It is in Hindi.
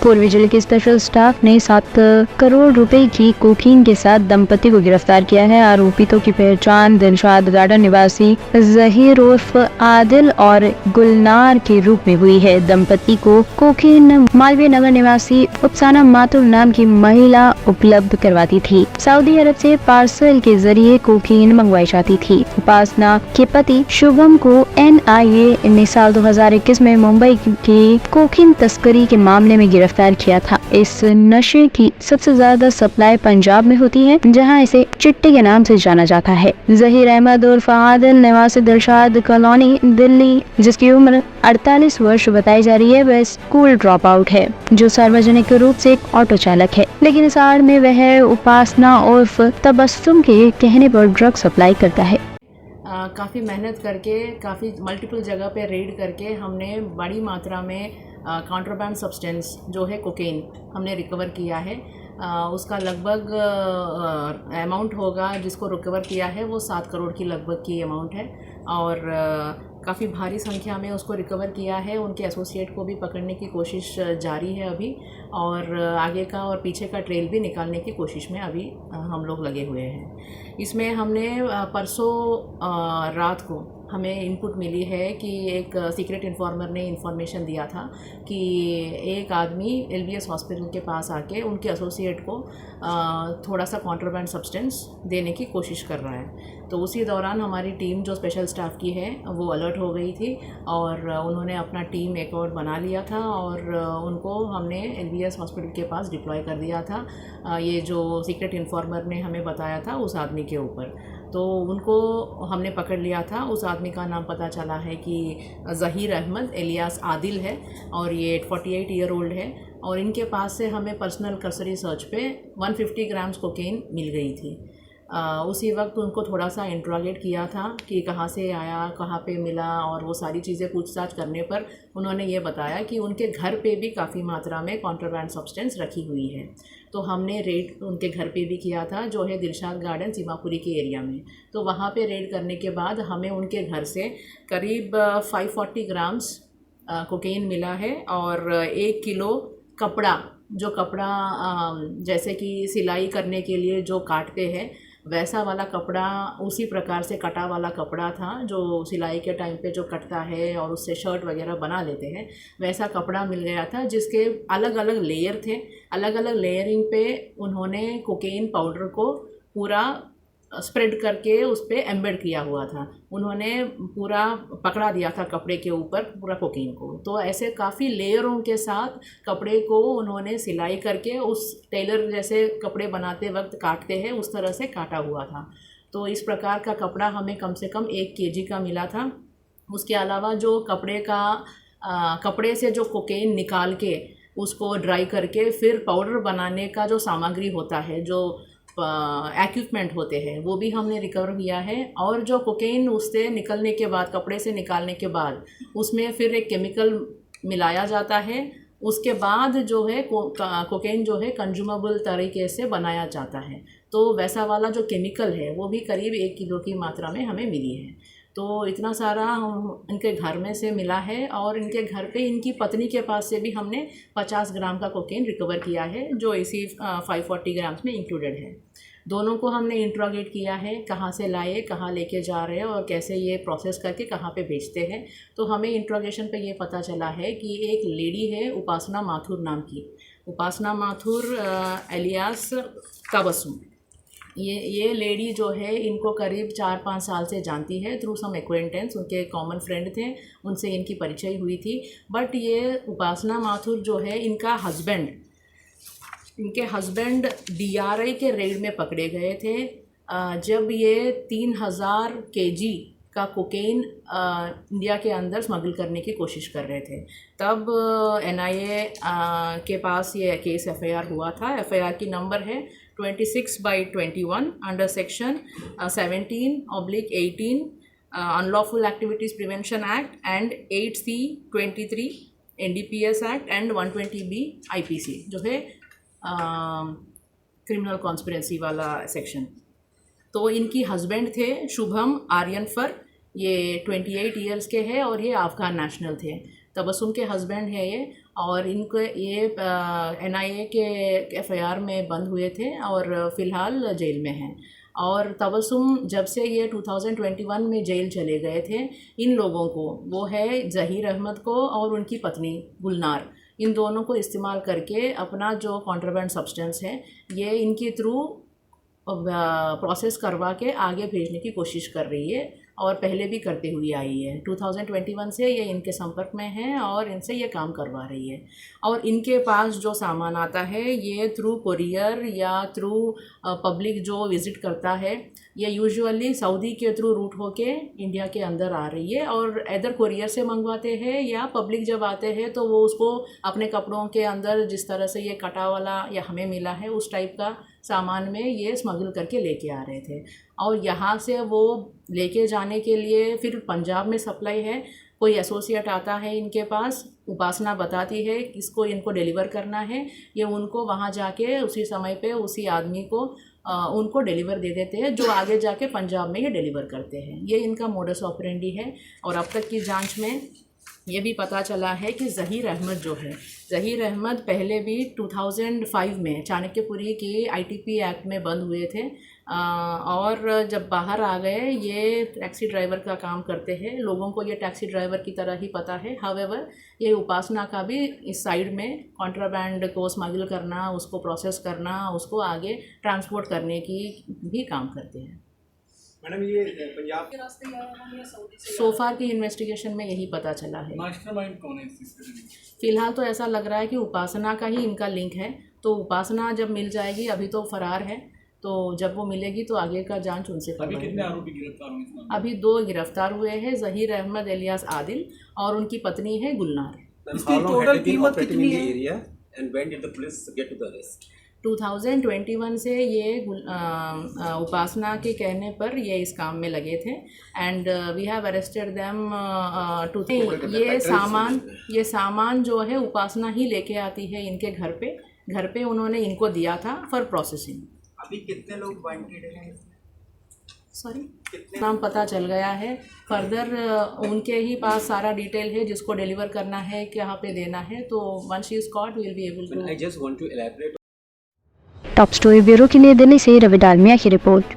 पूर्वी जिले के स्पेशल स्टाफ ने 7 करोड़ रुपए की कोकीन के साथ दंपति को गिरफ्तार किया है। आरोपितों की पहचान दिलशाद गार्डन निवासी जहीर उर्फ आदिल और गुलनार के रूप में हुई है। दंपति को कोकीन मालवीय नगर निवासी उपासना माथुर नाम की महिला उपलब्ध करवाती थी। सऊदी अरब से पार्सल के जरिए कोकीन मंगवाई जाती थी। उपासना के पति शुभम को NIA ने साल 2021 में मुंबई की कोकीन तस्करी के मामले में गिरफ्तार किया था। इस नशे की सबसे ज्यादा सप्लाई पंजाब में होती है, जहां इसे चिट्टे के नाम से जाना जाता है। जहीर अहमद उर्फ आदिल निवासी दिलशाद कॉलोनी दिल्ली, जिसकी उम्र 48 वर्ष बताई जा रही है, वह स्कूल ड्रॉप आउट है जो सार्वजनिक रूप से एक ऑटो चालक है, लेकिन इस आड़ में वह उपासना उर्फ तबस्सुम के कहने पर ड्रग सप्लाई करता है। काफ़ी मेहनत करके काफ़ी मल्टीपल जगह पे रेड करके हमने बड़ी मात्रा में कॉन्ट्राबैंड सब्सटेंस जो है कोकेन हमने रिकवर किया है। उसका लगभग अमाउंट होगा जिसको रिकवर किया है वो 7 करोड़ की लगभग की अमाउंट है और काफ़ी भारी संख्या में उसको रिकवर किया है। उनके एसोसिएट को भी पकड़ने की कोशिश जारी है अभी और आगे का और पीछे का ट्रेल भी निकालने की कोशिश में अभी हम लोग लगे हुए हैं। इसमें हमने परसों रात को हमें इनपुट मिली है कि एक सीक्रेट इन्फॉर्मर ने इन्फॉर्मेशन दिया था कि एक आदमी LBS हॉस्पिटल के पास आके उनके एसोसिएट को थोड़ा सा कॉन्ट्राबैंड सब्सटेंस देने की कोशिश कर रहा है। तो उसी दौरान हमारी टीम जो स्पेशल स्टाफ की है वो अलर्ट हो गई थी और उन्होंने अपना टीम एक और बना लिया था और उनको हमने LBS हॉस्पिटल के पास डिप्लॉय कर दिया था। ये जो सीक्रेट इन्फॉर्मर ने हमें बताया था उस आदमी के ऊपर, तो उनको हमने पकड़ लिया था। उस आदमी का नाम पता चला है कि जहीर अहमद एलियास आदिल है और ये 48 ईयर ओल्ड है और इनके पास से हमें पर्सनल कर्सरी सर्च पे 150 ग्राम्स कोकेन मिल गई थी। उसी वक्त उनको थोड़ा सा इंट्रोगेट किया था कि कहाँ से आया, कहाँ पे मिला और वो सारी चीज़ें पूछताछ करने पर उन्होंने ये बताया कि उनके घर पे भी काफ़ी मात्रा में कॉन्ट्राबैंड सब्सटेंस रखी हुई है। तो हमने रेड उनके घर पे भी किया था जो है दिलशाद गार्डन सीमापुरी के एरिया में। तो वहाँ पे रेड करने के बाद हमें उनके घर से करीब 540 ग्राम्स कोकेन मिला है और 1 किलो कपड़ा, जो कपड़ा जैसे कि सिलाई करने के लिए जो काटते हैं वैसा वाला कपड़ा, उसी प्रकार से कटा वाला कपड़ा था जो सिलाई के टाइम पे जो कटता है और उससे शर्ट वगैरह बना लेते हैं, वैसा कपड़ा मिल गया था जिसके अलग अलग लेयर थे। अलग अलग लेयरिंग पे उन्होंने कोकेन पाउडर को पूरा स्प्रेड करके उस पर एम्बेड किया हुआ था। उन्होंने पूरा पकड़ा दिया था कपड़े के ऊपर पूरा कोकीन को। तो ऐसे काफ़ी लेयरों के साथ कपड़े को उन्होंने सिलाई करके उस टेलर जैसे कपड़े बनाते वक्त काटते हैं उस तरह से काटा हुआ था। तो इस प्रकार का कपड़ा हमें कम से कम 1 kg का मिला था। उसके अलावा जो कपड़े से जो कोकेन निकाल के उसको ड्राई करके फिर पाउडर बनाने का जो सामग्री होता है, जो इक्विपमेंट होते हैं, वो भी हमने रिकवर किया है। और जो कोकेन उससे निकलने के बाद, कपड़े से निकालने के बाद उसमें फिर एक केमिकल मिलाया जाता है। उसके बाद जो है कोकेन जो है कंज्यूमेबल तरीके से बनाया जाता है। तो वैसा वाला जो केमिकल है वो भी करीब 1 किलो की मात्रा में हमें मिली है। तो इतना सारा हम इनके घर में से मिला है और इनके घर पे इनकी पत्नी के पास से भी हमने 50 ग्राम का कोकेन रिकवर किया है जो इसी 540 ग्राम्स में इंक्लूडेड है। दोनों को हमने इंट्रोगेट किया है, कहाँ से लाए, कहाँ लेके जा रहे हैं और कैसे ये प्रोसेस करके कहाँ पे बेचते हैं। तो हमें इंट्रोगेशन पे ये पता चला है कि एक लेडी है उपासना माथुर नाम की, उपासना माथुर एलियास तबस्सुम। ये लेडी जो है इनको करीब 4-5 साल से जानती है थ्रू सम एक्वेंटेंस। उनके कॉमन फ्रेंड थे, उनसे इनकी परिचय हुई थी। बट ये उपासना माथुर जो है इनके हस्बैंड DRI के रेड में पकड़े गए थे जब ये 3000 kg का कोकेन इंडिया के अंदर स्मगल करने की कोशिश कर रहे थे। तब NIA के पास ये केस FIR हुआ था। FIR की नंबर है 26/21 under section 17/18 unlawful activities prevention act and 8C23 NDPS act and 120B IPC जो है क्रिमिनल कॉन्स्पिरेंसी वाला सेक्शन। तो इनकी हस्बैंड थे शुभम आर्यनफर, ये 28 ईयर्स के हैं और ये अफ़गान नेशनल थे। तबस्सुम के हस्बैंड है ये और इनको ये NIA के FIR में बंद हुए थे और फ़िलहाल जेल में हैं। और तबस्सुम जब से ये 2021 में जेल चले गए थे, इन लोगों को, वो है ज़हीर अहमद को और उनकी पत्नी गुलनार, इन दोनों को इस्तेमाल करके अपना जो कॉन्ट्राबैंड सब्सटेंस है ये इनके थ्रू प्रोसेस करवा के आगे भेजने की कोशिश कर रही है और पहले भी करते हुई आई है। 2021 से ये इनके संपर्क में है और इनसे ये काम करवा रही है। और इनके पास जो सामान आता है ये थ्रू कुरियर या थ्रू पब्लिक जो विज़िट करता है, ये यूजुअली सऊदी के थ्रू रूट होके इंडिया के अंदर आ रही है और इधर कुरियर से मंगवाते हैं या पब्लिक जब आते हैं तो वो उसको अपने कपड़ों के अंदर जिस तरह से ये कटा वाला या हमें मिला है उस टाइप का सामान में ये स्मगल करके लेके आ रहे थे। और यहाँ से वो लेके जाने के लिए फिर पंजाब में सप्लाई है, कोई एसोसिएट आता है इनके पास, उपासना बताती है किसको इनको डिलीवर करना है, ये उनको वहाँ जाके उसी समय पे उसी आदमी को उनको डिलीवर दे देते हैं जो आगे जाके पंजाब में ये डिलीवर करते हैं। ये इनका मोडस ऑपरेंडी है। और अब तक की जांच में ये भी पता चला है कि ज़हीर अहमद जो है, ज़हीर अहमद पहले भी 2005 में चाणक्यपुरी की ITP एक्ट में बंद हुए थे और जब बाहर आ गए ये टैक्सी ड्राइवर का काम करते हैं। लोगों को ये टैक्सी ड्राइवर की तरह ही पता है। हावेवर ये उपासना का भी इस साइड में कॉन्ट्राबैंड को स्मगल करना, उसको प्रोसेस करना, उसको आगे ट्रांसपोर्ट करने की भी काम करते हैं। मैडम ये पंजाब के रास्ते आया है या सऊदी से? सोफार की इन्वेस्टिगेशन में यही पता चला है। मास्टरमाइंड कौन है इस चीज़ के? फिलहाल तो ऐसा लग रहा है कि उपासना का ही इनका लिंक है। तो उपासना जब मिल जाएगी, अभी तो फरार है, तो जब वो मिलेगी तो आगे का जांच उनसे अभी कितने आरोपी गिरफ्तार हुए इस मामले में? अभी 2 गिरफ्तार हुए हैं, ज़हीर अहमद एलियास आदिल और उनकी पत्नी है गुलनार। इसकी टोटल कीमत कितनी है? And when did the police get to the arrest? 2021 से ये उपासना के कहने पर ये इस काम में लगे थे and we have arrested them too. ये सामान जो है उपासना ही लेके आती है इनके घर पे उन्होंने इनको दिया था फॉर प्रोसेसिंग। अभी कितने लोग वांटेड हैं? सॉरी, नाम पता चल गया है। फर्दर उनके ही पास सारा डिटेल है, जिसको डिलीवर करना है, कहाँ पे देना है। तो once she is caught we will be able to. I just want to elaborate. Top story bureau के लिए दिल्ली से रवि डालमिया की रिपोर्ट।